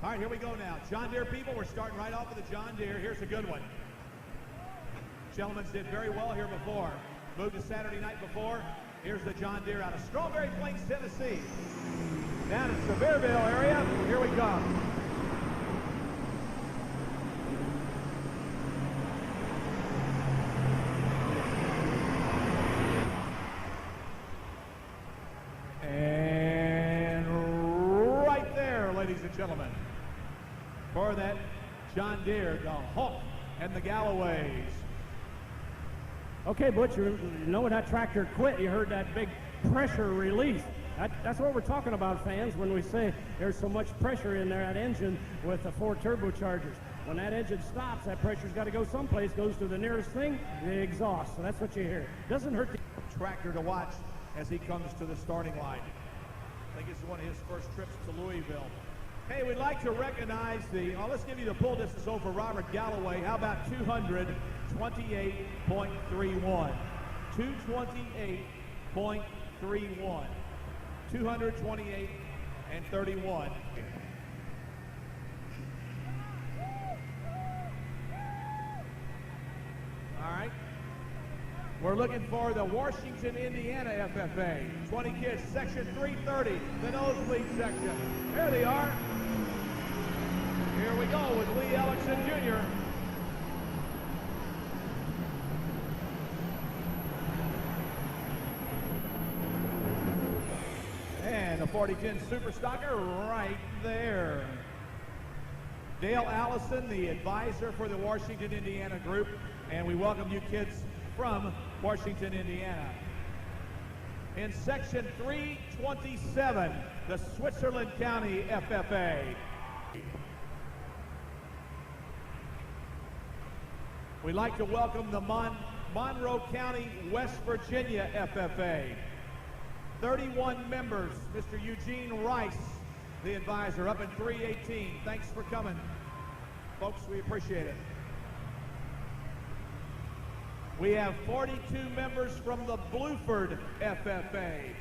All right, here we go now. John Deere people, we're starting right off with the John Deere. Here's a good one. Gentlemen did very well here before. Moved to Saturday night before. Here's the John Deere out of Strawberry Plains, Tennessee. Down in Sevierville area, here we go. And right there, ladies and gentlemen, for that John Deere, the Hawk and the Galloways. Okay, Butch, you know when that tractor quit, you heard that big pressure release. That's what we're talking about, fans, when we say there's so much pressure in there, that engine with the 4 turbochargers. When that engine stops, that pressure's got to go someplace, goes to the nearest thing, the exhaust. So that's what you hear. Doesn't hurt the tractor to watch as he comes to the starting line. I think this is one of his first trips to Louisville. Hey, we'd like to recognize let's give you the pull distance over Robert Galloway. How about 228.31? 228.31. 228 and 31. All right. We're looking for the Washington, Indiana FFA. 20 kids, section 330, the nosebleed section. There they are. Here we go with Lee Ellison Jr. And the 4010 Super Stocker right there. Dale Allison, the advisor for the Washington, Indiana group. And we welcome you kids from Washington, Indiana. In section 327, the Switzerland County FFA. We'd like to welcome the Monroe County, West Virginia FFA. 31 members, Mr. Eugene Rice, the advisor, up in 318. Thanks for coming. Folks, we appreciate it. We have 42 members from the Bluford FFA.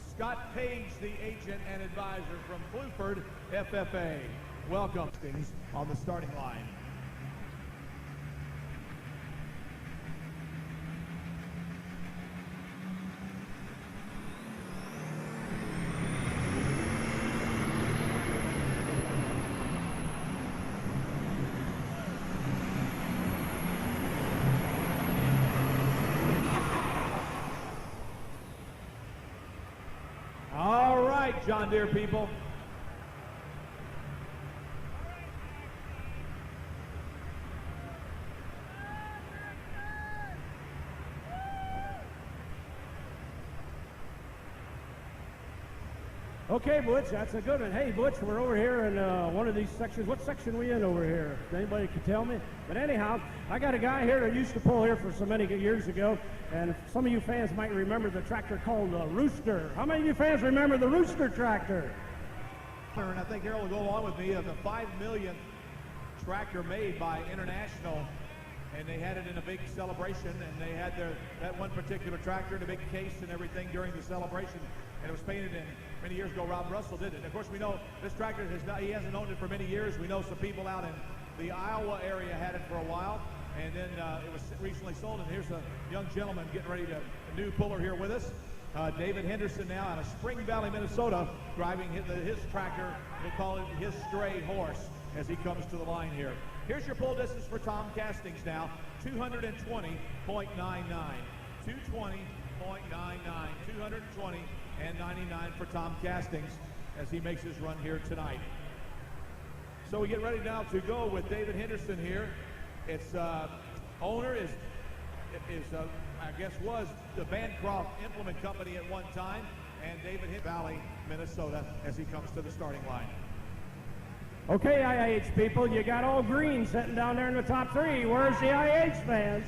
Scott Page, the agent and advisor from Bluford FFA. Welcome on the starting line. John Deere people. Okay, Butch, that's a good one. Hey, Butch, we're over here in one of these sections. What section are we in over here? Anybody can tell me? But anyhow, I got a guy here that used to pull here for so many years ago, and some of you fans might remember the tractor called the Rooster. How many of you fans remember the Rooster tractor? And I think Harold will go along with me of the 5 millionth tractor made by International, and they had it in a big celebration, and they had that one particular tractor in a big case and everything during the celebration, and it was painted in. Many years ago, Rob Russell did it. And of course, we know this tractor he hasn't owned it for many years. We know some people out in the Iowa area had it for a while, and then it was recently sold. And here's a young gentleman getting ready to, a new puller here with us. David Henderson now out of Spring Valley, Minnesota, driving his tractor. We'll call it his stray horse as he comes to the line here. Here's your pull distance for Tom Castings now, 220.99. 220.99. 220 and 99 for Tom Castings as he makes his run here tonight. So we get ready now to go with David Henderson here. Its owner is I guess was the Bancroft Implement Company at one time, and David Valley, Minnesota, as he comes to the starting line. Okay, IH people, you got all green sitting down there in the top 3. Where's the IH fans?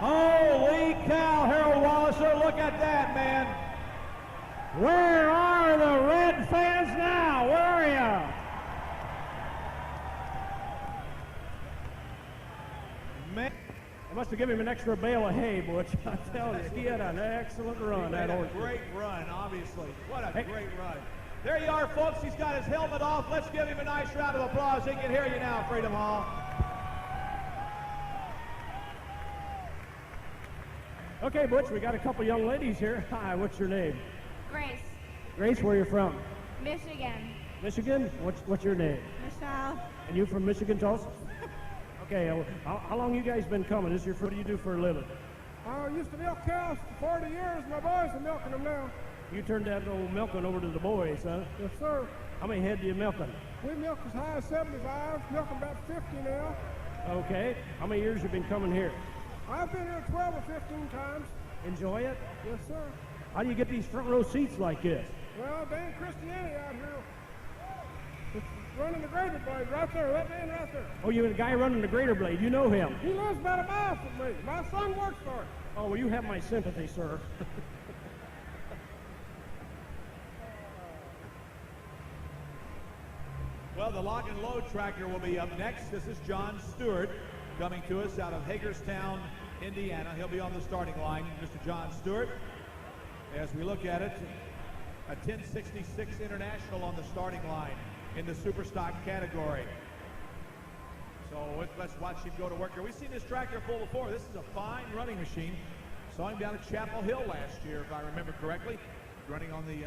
Holy cow, Harold another look at that, man. Where are the red fans now? Where are you? Man. They must have given him an extra bale of hay, Butch. I tell you, he had an excellent run. That horse. Great run, obviously. What a great run. There you are, folks. He's got his helmet off. Let's give him a nice round of applause. He can hear you now, Freedom Hall. Okay, Butch, we got a couple young ladies here. Hi, what's your name? Grace. Grace, where are you from? Michigan. Michigan? What's your name? Michelle. And you from Michigan, Tulsa? Okay, how long you guys been coming? What do you do for a living? I used to milk cows for 40 years. My boys are milking them now. You turned that old milking over to the boys, huh? Yes, sir. How many head do you milking? We milk as high as 75, milking about 50 now. Okay. How many years you been coming here? I've been here 12 or 15 times. Enjoy it? Yes, sir. How do you get these front row seats like this? Well, Dan Christiani out here. It's running the grader blade right there, that man right there. Oh, you're the guy running the grader blade. You know him. He lives about a mile from me. My son works for him. Oh, well, you have my sympathy, sir. Well, the lock and load tractor will be up next. This is John Stewart coming to us out of Hagerstown, Indiana. He'll be on the starting line, Mr. John Stewart. As we look at it, a 1066 International on the starting line in the super stock category. So let's watch him go to work here. We've seen this tractor pull before. This is a fine running machine. Saw him down at Chapel Hill last year, if I remember correctly, running on the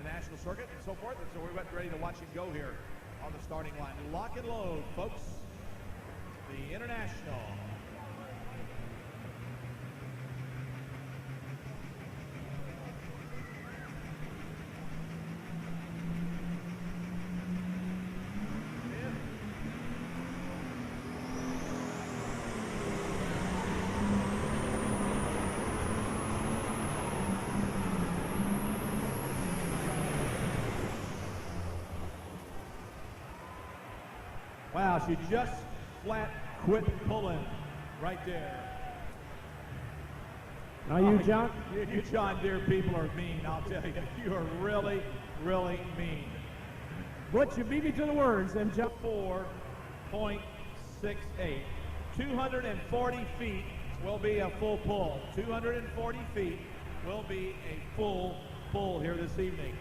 national circuit and so forth. And so we're about ready to watch him go here on the starting line. Lock and load, folks. The International. Wow, she just flat quit pulling right there. Now you, John? You John Deere people are mean, I'll tell you. You are really, really mean. Butch, you beat me to the words, and John. 4.68. 240 feet will be a full pull. 240 feet will be a full pull here this evening.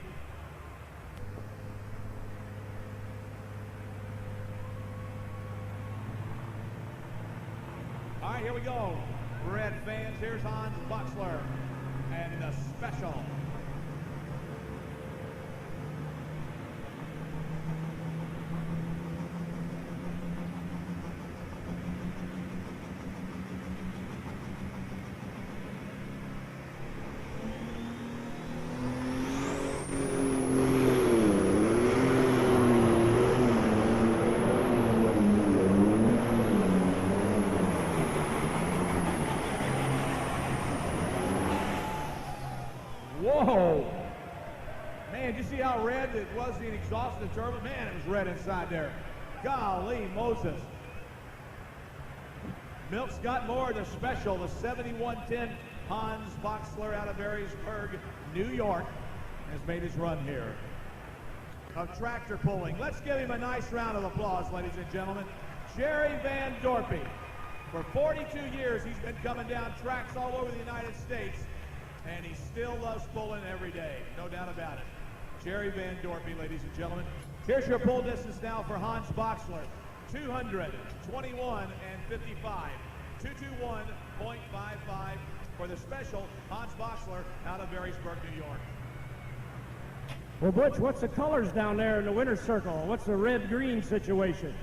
All right, here we go. Red fans, here's Hans Boxler and the special. Whoa! Man, did you see how red it was, the exhaust of the turbo? Man, it was red inside there. Golly Moses. Milk's got more. The special, the 7110 Hans Boxler out of Harrisburg, New York, has made his run here. Of tractor pulling. Let's give him a nice round of applause, ladies and gentlemen. Jerry Van Dorpy. For 42 years, he's been coming down tracks all over the United States, and he still loves pulling every day, no doubt about it. Jerry Van Dorpy, ladies and gentlemen. Here's your pull distance now for Hans Boxler. 221 and 55. 221.55 for the special Hans Boxler out of Harrisburg, New York. Well, Butch, what's the colors down there in the winner's circle? What's the red-green situation?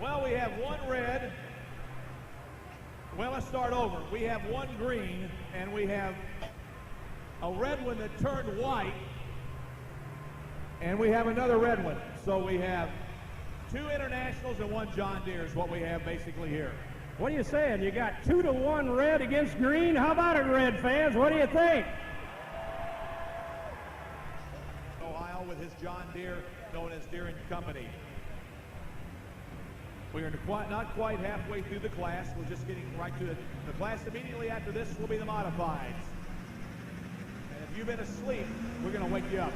Well, we have one red. Well, let's start over. We have one green, and we have a red one that turned white, and we have another red one. So we have two internationals and one John Deere is what we have basically here. What are you saying? You got 2-1 red against green? How about it, red fans? What do you think? Ohio with his John Deere, known as Deere & Company. We are not quite halfway through the class. We're just getting right to the class. Immediately after this will be the modifieds. If you've been asleep, we're going to wake you up.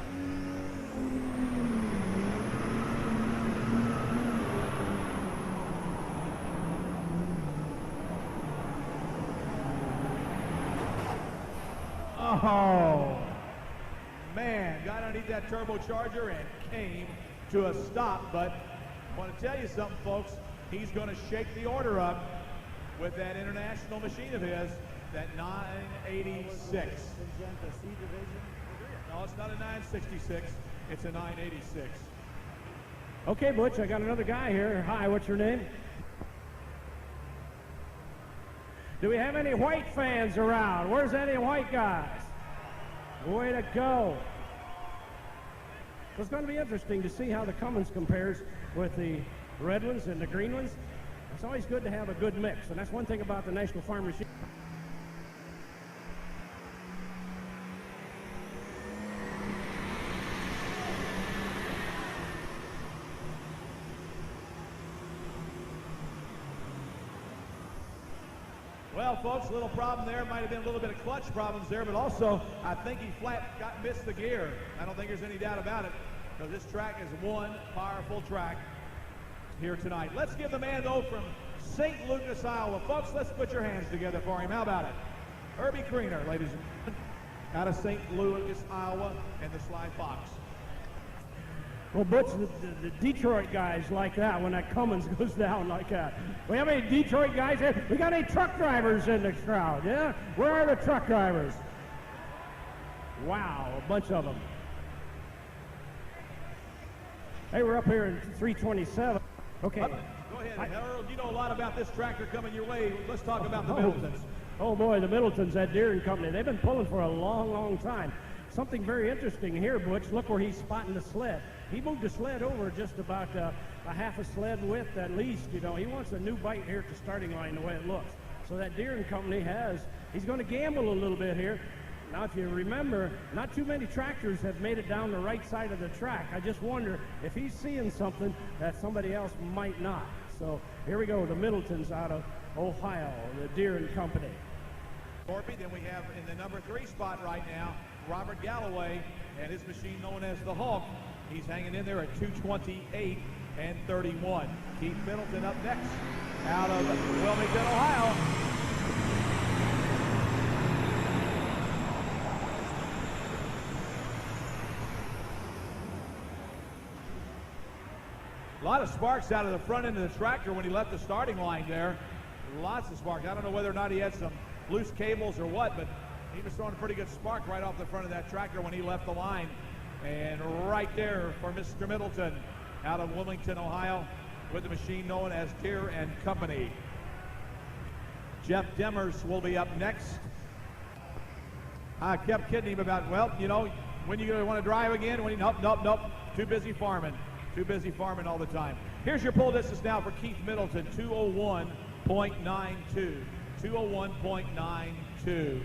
Oh, man, got underneath that turbocharger and came to a stop. But I want to tell you something, folks. He's going to shake the order up with that international machine of his, that 986. No, it's not a 966. It's a 986. Okay, Butch, I got another guy here. Hi, what's your name? Do we have any white fans around? Where's any white guys? Way to go. It's going to be interesting to see how the Cummins compares with the red ones and the green ones. It's always good to have a good mix, and that's one thing about the National Farm Machine. Well, folks, a little problem there. Might have been a little bit of clutch problems there, but also I think he missed the gear. I don't think there's any doubt about it, because this track is one powerful track here tonight. Let's give the man, though, from St. Lucas, Iowa. Folks, let's put your hands together for him. How about it? Herbie Kriener, ladies and gentlemen, out of St. Lucas, Iowa, and the Sly Fox. Well, Butch, the Detroit guys like that when that Cummins goes down like that. We have any Detroit guys here? We got any truck drivers in the crowd, yeah? Where are the truck drivers? Wow, a bunch of them. Hey, we're up here in 327. Okay. Go ahead, Harold. You know a lot about this tractor coming your way. Let's talk about the Middletons. Oh, boy, the Middletons, that Deere and Company, they've been pulling for a long, long time. Something very interesting here, Butch. Look where he's spotting the sled. He moved the sled over just about a half a sled width at least. You know, he wants a new bite here at the starting line the way it looks. So that Deere and Company he's going to gamble a little bit here. Now, if you remember, not too many tractors have made it down the right side of the track. I just wonder if he's seeing something that somebody else might not. So here we go, the Middletons out of Ohio, the Deere and Company. Then we have in the number 3 spot right now, Robert Galloway and his machine known as the Hulk. He's hanging in there at 2:28 and 31. Keith Middleton up next out of Wilmington, Ohio. A lot of sparks out of the front end of the tractor when he left the starting line there. Lots of sparks. I don't know whether or not he had some loose cables or what, but he was throwing a pretty good spark right off the front of that tractor when he left the line. And right there for Mr. Middleton out of Wilmington, Ohio, with the machine known as Deere and Company. Jeff Demers will be up next. I kept kidding him about, well, you know, when you going to want to drive again? Nope. Too busy farming. Too busy farming all the time. Here's your pull distance now for Keith Middleton, 201.92. 201.92.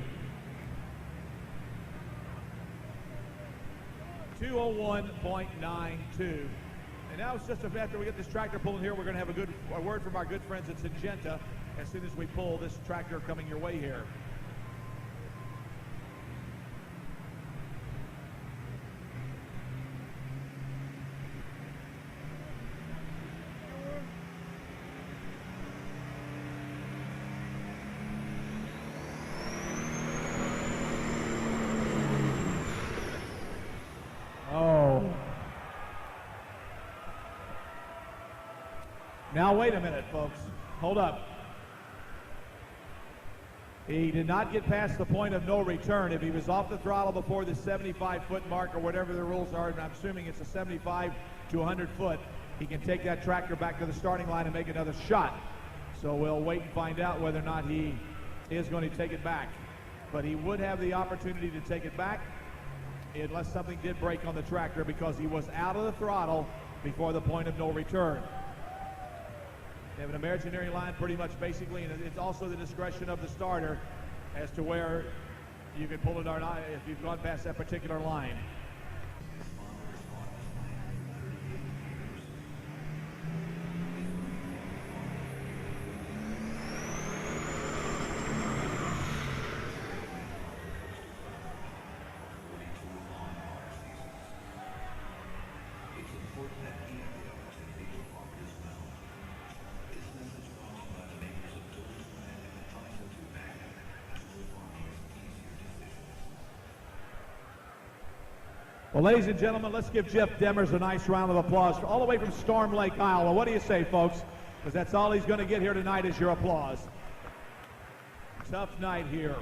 201.92. And now it's just after we get this tractor pulling here, we're going to have a word from our good friends at Syngenta as soon as we pull this tractor coming your way here. Now, wait a minute, folks. Hold up. He did not get past the point of no return. If he was off the throttle before the 75-foot mark or whatever the rules are, and I'm assuming it's a 75 to 100 foot, he can take that tractor back to the starting line and make another shot. So we'll wait and find out whether or not he is going to take it back. But he would have the opportunity to take it back unless something did break on the tractor, because he was out of the throttle before the point of no return. They have an imaginary line pretty much basically, and it's also the discretion of the starter as to where you can pull it or not if you've gone past that particular line. Well, ladies and gentlemen, let's give Jeff Demers a nice round of applause all the way from Storm Lake, Iowa. What do you say, folks? Because that's all he's going to get here tonight is your applause. Tough night here.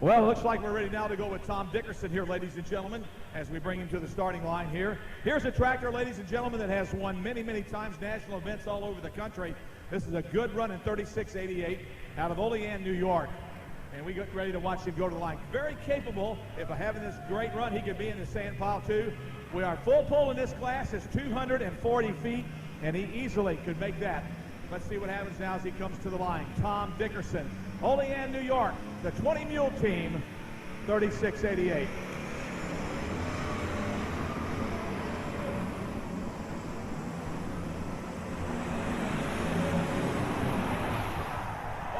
Well, it looks like we're ready now to go with Tom Dickerson here, ladies and gentlemen, as we bring him to the starting line here. Here's a tractor, ladies and gentlemen, that has won many, many times national events all over the country. This is a good run in 3688 out of Olean, New York. And we get ready to watch him go to the line. Very capable. If having this great run, he could be in the sand pile too. We are full pull in this class is 240 feet, and he easily could make that. Let's see what happens now as he comes to the line. Tom Dickerson, Olean, New York, the 20 Mule Team, 3688.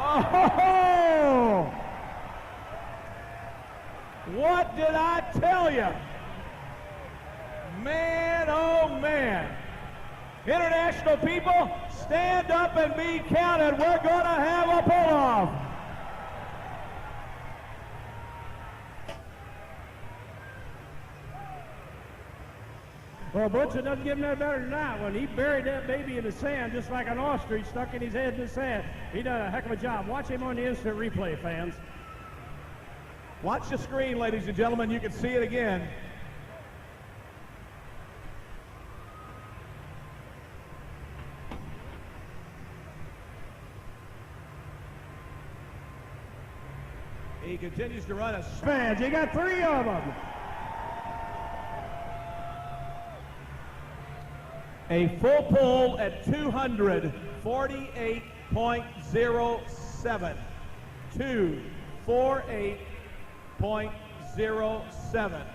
Oh! What did I tell you? Man, oh man. International people, stand up and be counted. We're going to have a pull-off. Well, Butch, it doesn't get no better than that. When he buried that baby in the sand, just like an ostrich stuck in his head in the sand, he done a heck of a job. Watch him on the instant replay, fans. Watch the screen, ladies and gentlemen. You can see it again. He continues to run a Fans, you got 3 of them. A full pull at 248.07. 248.07.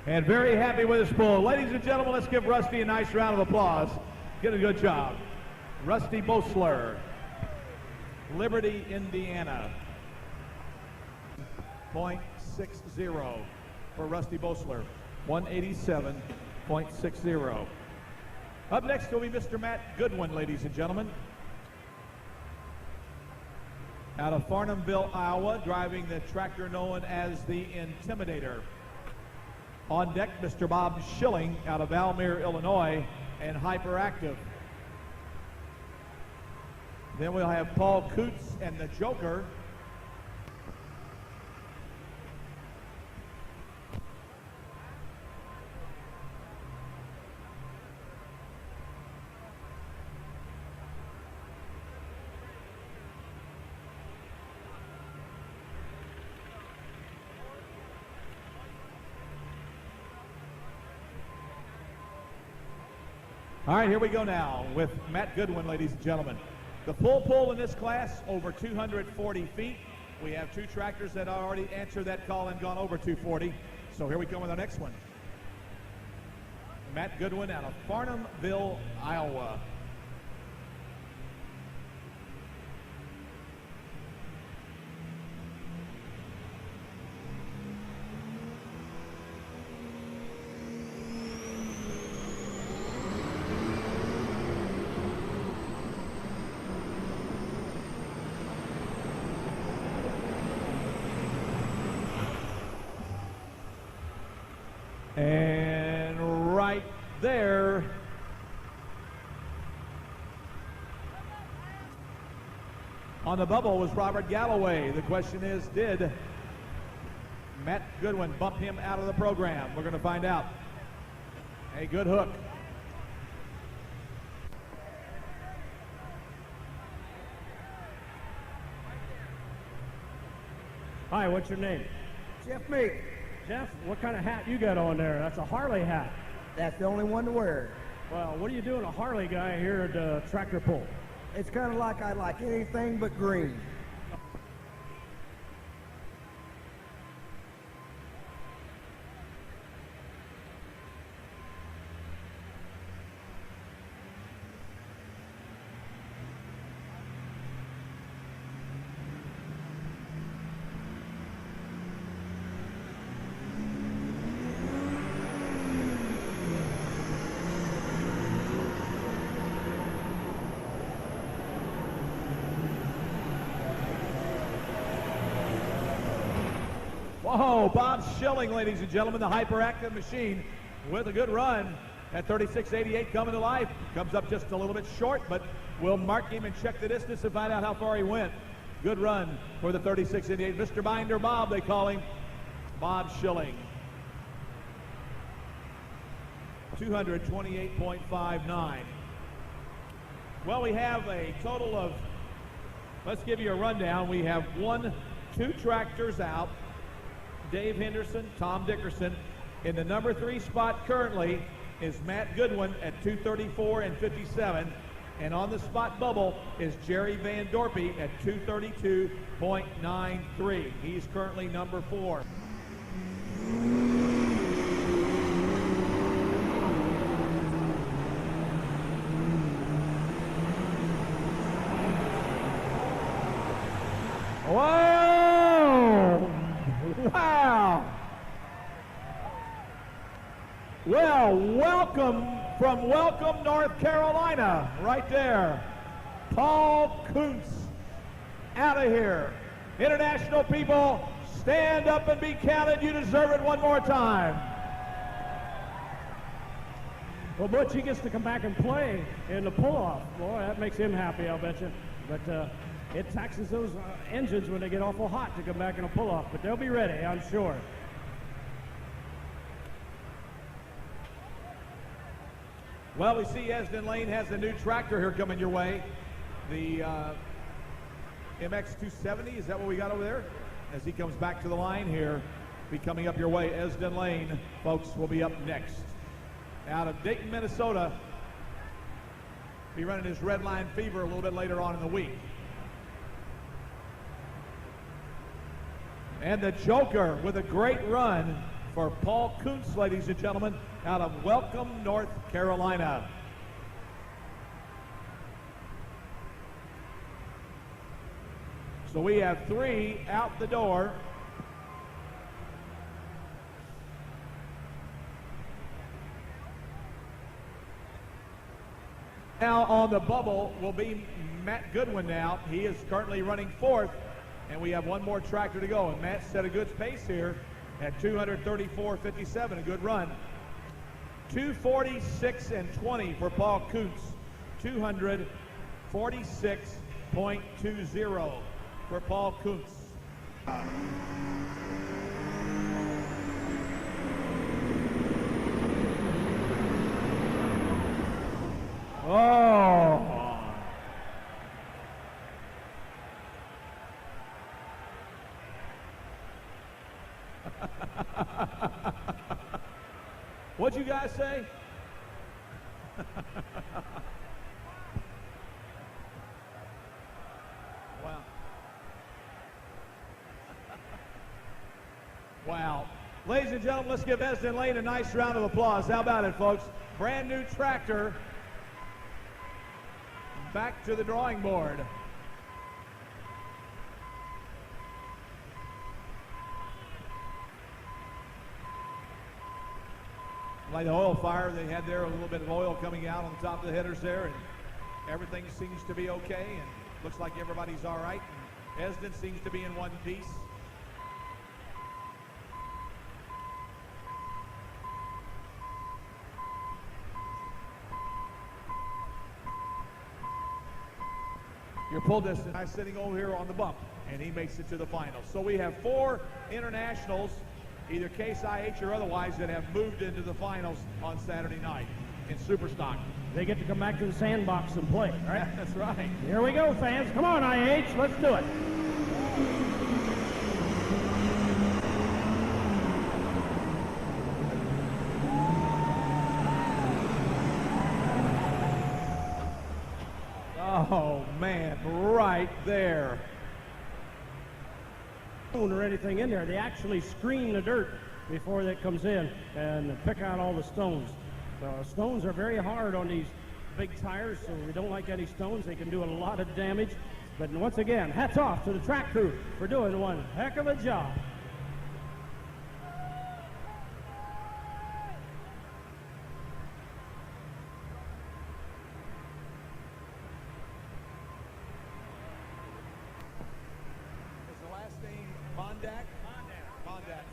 And very happy with his pull. Ladies and gentlemen, let's give Rusty a nice round of applause. Did a good job. Rusty Boxler, Liberty, Indiana. 0.60 for Rusty Boxler. 187.60. Up next will be Mr. Matt Goodwin, ladies and gentlemen. Out of Farnhamville, Iowa, driving the tractor known as the Intimidator. On deck, Mr. Bob Schilling out of Valmere, Illinois, and Hyperactive. Then we'll have Paul Koontz and the Joker. All right, here we go now with Matt Goodwin, ladies and gentlemen. The full pull in this class, over 240 feet. We have 2 tractors that already answered that call and gone over 240. So here we come with our next one. Matt Goodwin out of Farnhamville, Iowa. On the bubble was Robert Galloway. The question is, did Matt Goodwin bump him out of the program? We're going to find out. A good hook. Hi, what's your name? Jeff Meek. Jeff, what kind of hat you got on there? That's a Harley hat. That's the only one to wear. Well, what are you doing, a Harley guy here at the tractor pull? It's kind of like I like anything but green. Whoa, Bob Schilling, ladies and gentlemen, the hyperactive machine with a good run at 36.88 coming to life. Comes up just a little bit short, but we'll mark him and check the distance and find out how far he went. Good run for the 36.88. Mr. Binder Bob, they call him. Bob Schilling. 228.59. Well, we have a total of, let's give you a rundown. We have 2 tractors out. Dave Henderson, Tom Dickerson. In the number 3 spot currently is Matt Goodwin at 234.57. And on the spot bubble is Jerry Van Dorpy at 232.93. He's currently number 4. Whoa! Wow! Well, welcome from Welcome, North Carolina, right there. Paul Koontz out of here. International people, stand up and be counted. You deserve it one more time. Well, Butch, he gets to come back and play in the pull-off. Boy, that makes him happy, I'll bet you. But it taxes those engines when they get awful hot to come back in a pull-off. But they'll be ready, I'm sure. Well, we see Esden Lane has a new tractor here coming your way. The MX270, is that what we got over there? As he comes back to the line here, be coming up your way. Esden Lane, folks, will be up next. Out of Dayton, Minnesota, be running his Red Line Fever a little bit later on in the week. And the Joker with a great run for Paul Koontz, ladies and gentlemen, out of Welcome, North Carolina. So we have 3 out the door. Now on the bubble will be Matt Goodwin now. He is currently running 4th, and we have 1 more tractor to go. And Matt set a good pace here at 234.57, a good run. 246.20 for Paul Koontz. 246.20 for Paul Koontz. Oh! What'd you guys say? Wow. Wow. Ladies and gentlemen, let's give Esden Lane a nice round of applause. How about it, folks? Brand new tractor. Back to the drawing board. Like the oil fire they had there, a little bit of oil coming out on the top of the headers there, and everything seems to be okay, and looks like everybody's all right. And Esden seems to be in one piece. Your pull distance. Guy sitting over here on the bump, and he makes it to the finals. So we have 4 internationals, either Case IH or otherwise, that have moved into the finals on Saturday night in Superstock. They get to come back to the sandbox and play, right? That's right. Here we go, fans. Come on, IH. Let's do it. Oh, man, right there. Or anything in there. They actually screen the dirt before that comes in and pick out all the stones. Stones are very hard on these big tires, so we don't like any stones. They can do a lot of damage. But once again, hats off to the track crew for doing one heck of a job. Is the last name Mondak? Mondak.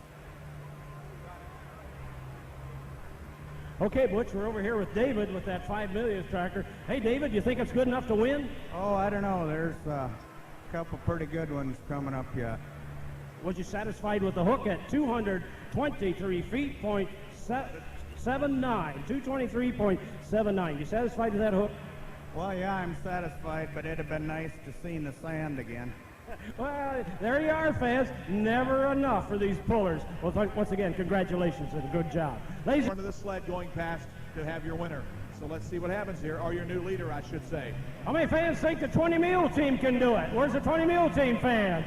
Okay, Butch, we're over here with David with that 5 millionth tractor. Hey, David, you think it's good enough to win? Oh, I don't know. There's a couple pretty good ones coming up yet. Was you satisfied with the hook at 223 feet, .79, 223.79? You satisfied with that hook? Well, yeah, I'm satisfied, but it'd have been nice to see the sand again. Well, there you are, fans. Never enough for these pullers. Well, once again, congratulations and a good job. Ladies, Front of the sled going past to have your winner. So let's see what happens here, or your new leader, I should say. how many fans think the 20 Mule Team can do it? Where's the 20 Mule Team fans?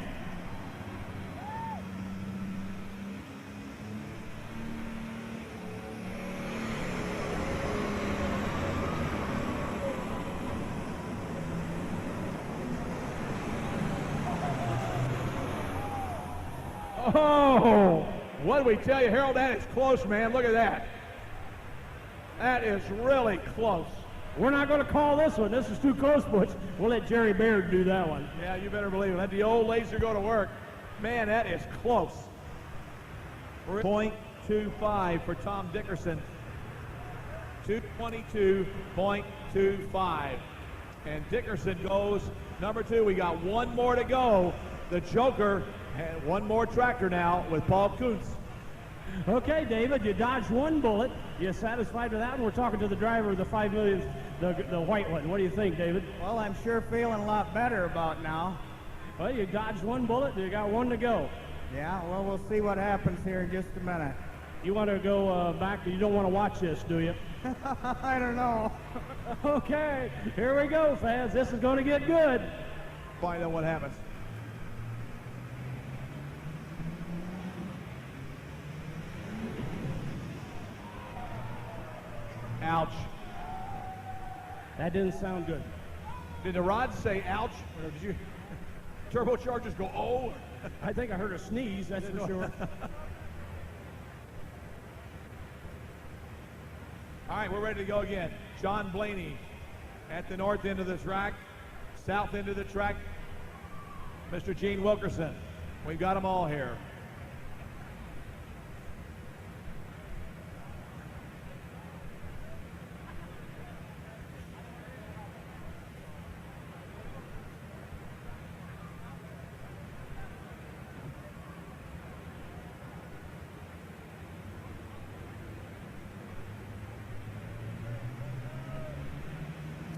Oh, what did we tell you, Harold? That is close, man. Look at that. That is really close. We're not going to call this one. This is too close, Butch. We'll let Jerry Baird do that one. Yeah, you better believe it. Let the old laser go to work. Man, that is close. 0.25 for Tom Dickerson. 222.25. And Dickerson goes number 2. We got one more to go. The Joker had one more tractor now with Paul Koontz. Okay, David, you dodged one bullet. You satisfied with that? And we're talking to the driver of the 5 millionth, the white one. What do you think, David? Well, I'm sure feeling a lot better about now. Well, you dodged one bullet, and you got one to go. Yeah, well, we'll see what happens here in just a minute. You want to go back? You don't want to watch this, do you? I don't know. Okay, here we go, fans. This is going to get good. Find out what happens. Ouch. That didn't sound good. Did the rod say ouch? Or did you turbochargers go oh? I think I heard a sneeze, that's for sure. All right, we're ready to go again. John Blaney at the north end of the track, south end of the track, Mr. Gene Wilkerson. We've got them all here.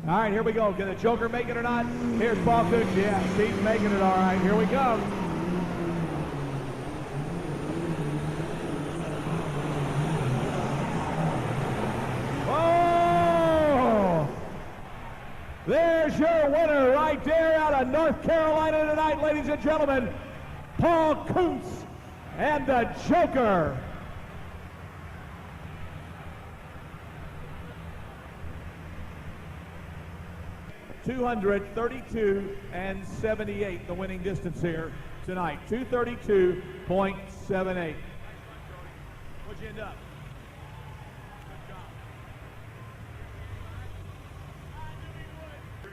All right, here we go. Can the Joker make it or not? Here's Paul Koontz. Yeah, he's making it all right. Here we go. Oh! There's your winner right there out of North Carolina tonight, ladies and gentlemen. Paul Koontz and the Joker. .232.78, the winning distance here tonight. 232.78. What'd you end up?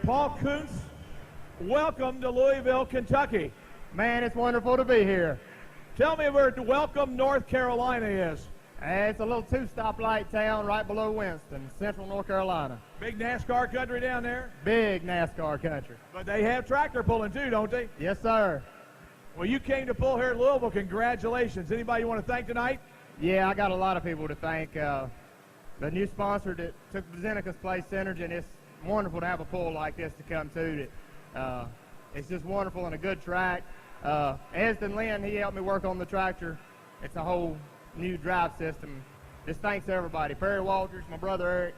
Paul Koontz, welcome to Louisville, Kentucky. Man, it's wonderful to be here. Tell me where welcome North Carolina is. It's a little two-stoplight town right below Winston, central North Carolina. Big NASCAR country down there. Big NASCAR country. But they have tractor pulling too, don't they? Yes, sir. Well, you came to pull here at Louisville. Congratulations. Anybody you want to thank tonight? Yeah, I got a lot of people to thank. The new sponsor that took Zeneca's place, Synergy, and it's wonderful to have a pull like this to come to. It's just wonderful and a good track. Esden Lynn, he helped me work on the tractor. It's a whole new drive system. Just thanks to everybody. Perry Walters, my brother Eric.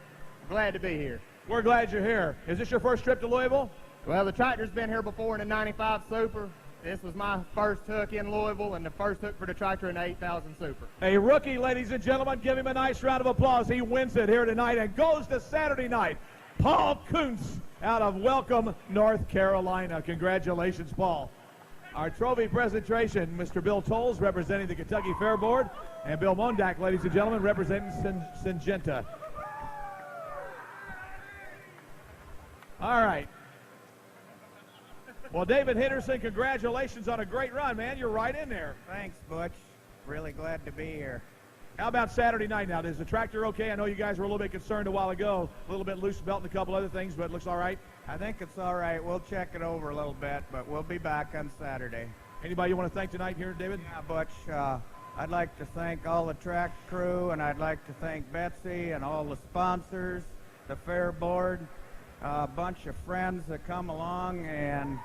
Glad to be here. We're glad you're here. Is this your first trip to Louisville? Well, the tractor's been here before in the 95 Super. This was my first hook in Louisville and the first hook for the tractor in the 8000 Super. A rookie, ladies and gentlemen. Give him a nice round of applause. He wins it here tonight and goes to Saturday night. Paul Koontz out of Welcome, North Carolina. Congratulations, Paul. Our trophy presentation, Mr. Bill Tolles representing the Kentucky Fair Board, and Bill Mondak, ladies and gentlemen, representing Syngenta. All right. Well, David Henderson, congratulations on a great run, man. You're right in there. Thanks, Butch. Really glad to be here. How about Saturday night now? Is the tractor okay? I know you guys were a little bit concerned a while ago. A little bit loose belt and a couple other things, but it looks all right. I think it's all right. We'll check it over a little bit, but we'll be back on Saturday. Anybody you want to thank tonight here, David? Yeah, Butch. I'd like to thank all the track crew, and I'd like to thank Betsy and all the sponsors, the Fair Board, a bunch of friends that come along, and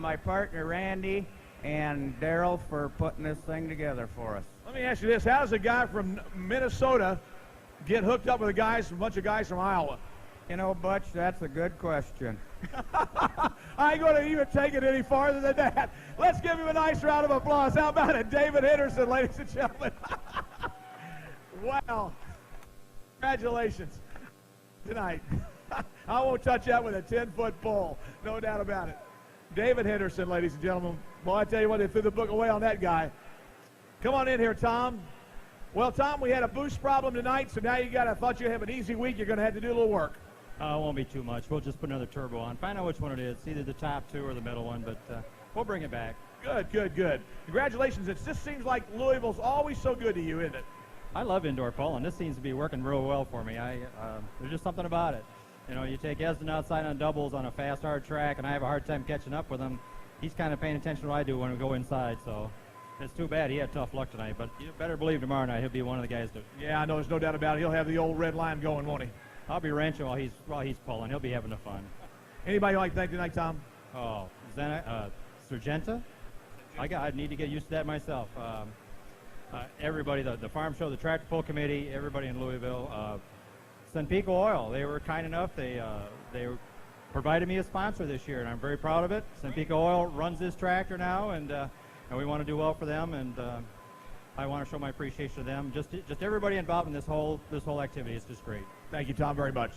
my partner Randy and Daryl for putting this thing together for us. Let me ask you this. How does a guy from Minnesota get hooked up with a bunch of guys from Iowa? You know, Butch, that's a good question. I ain't going to even take it any farther than that. Let's give him a nice round of applause. How about it, David Henderson, ladies and gentlemen? Wow. Congratulations tonight. I won't touch that with a 10-foot pole. No doubt about it. David Henderson, ladies and gentlemen. Well, I tell you what, they threw the book away on that guy. Come on in here, Tom. Well, Tom, we had a boost problem tonight, so now I thought you'd have an easy week. You're going to have to do a little work. It won't be too much. We'll just put another turbo on. Find out which one it is, either the top two or the middle one, but we'll bring it back. Good, good, good. Congratulations. It just seems like Louisville's always so good to you, isn't it? I love indoor pulling. This seems to be working real well for me. There's just something about it. You know, you take Esden outside on doubles on a fast, hard track, and I have a hard time catching up with him. He's kind of paying attention to what I do when we go inside, so it's too bad he had tough luck tonight, but you better believe tomorrow night he'll be one of the guys to. Yeah, I know. There's no doubt about it. He'll have the old red line going, won't he? I'll be ranching while he's pulling. He'll be having the fun. Anybody like thank tonight, Tom? Oh, Syngenta? I need to get used to that myself. Everybody, the farm show, the tractor pull committee, everybody in Louisville. Sunpeco Oil, they were kind enough. They provided me a sponsor this year, and I'm very proud of it. Sunpeco Oil runs this tractor now, and we want to do well for them, and I want to show my appreciation to them. Just everybody involved in this whole activity is just great. Thank you, Tom, very much.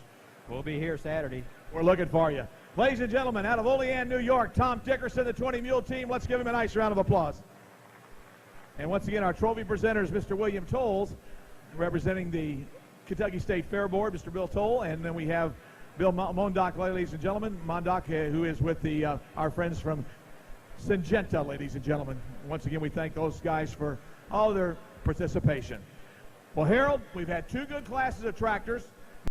We'll be here Saturday. We're looking for you. Ladies and gentlemen, out of Olean, New York, Tom Dickerson, the 20 Mule Team. Let's give him a nice round of applause. And once again, our trophy presenters, Mr. William Tolles, representing the Kentucky State Fair Board, Mr. Bill Toll, and then we have Bill Mondak, ladies and gentlemen. Mondak, who is with our friends from Syngenta, ladies and gentlemen. Once again, we thank those guys for all their participation. Well, Harold, we've had two good classes of tractors.